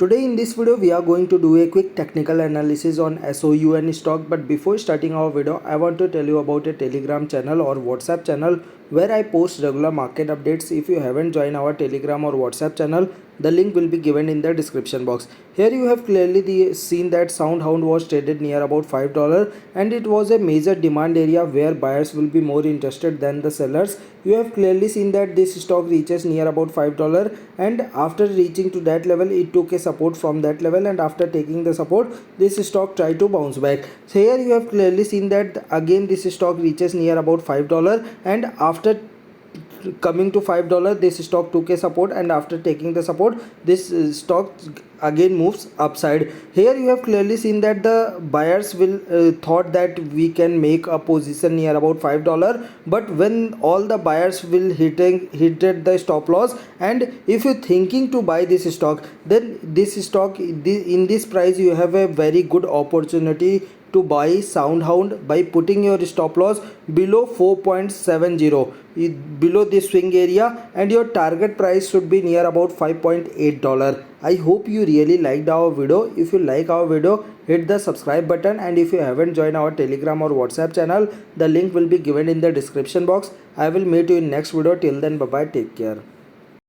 Today in this video we are going to do a quick technical analysis on SOUN stock, but before starting our video I want to tell you about a Telegram channel or WhatsApp channel where I post regular market updates. If you haven't joined our Telegram or WhatsApp channel, the link will be given in the description box. Here you have clearly seen that SoundHound was traded near about $5 and it was a major demand area where buyers will be more interested than the sellers. You have clearly seen that this stock reaches near about $5 and after reaching to that level it took a support from that level, and after taking the support this stock tried to bounce back. So here you have clearly seen that again this stock reaches near about $5 and after coming to $5 this stock took a support, and after taking the support this stock again moves upside. Here you have clearly seen that the buyers will thought that we can make a position near about $5, but when all the buyers will hit the stop loss, and if you're thinking to buy this stock, then this stock in this price you have a very good opportunity to buy SoundHound by putting your stop loss below 4.70, below this swing area, and your target price should be near about $5.8. I hope you really liked our video. If you like our video, hit the subscribe button, and if you haven't joined our Telegram or WhatsApp channel, the link will be given in the description box. I will meet you in next video. Till then, bye bye, take care.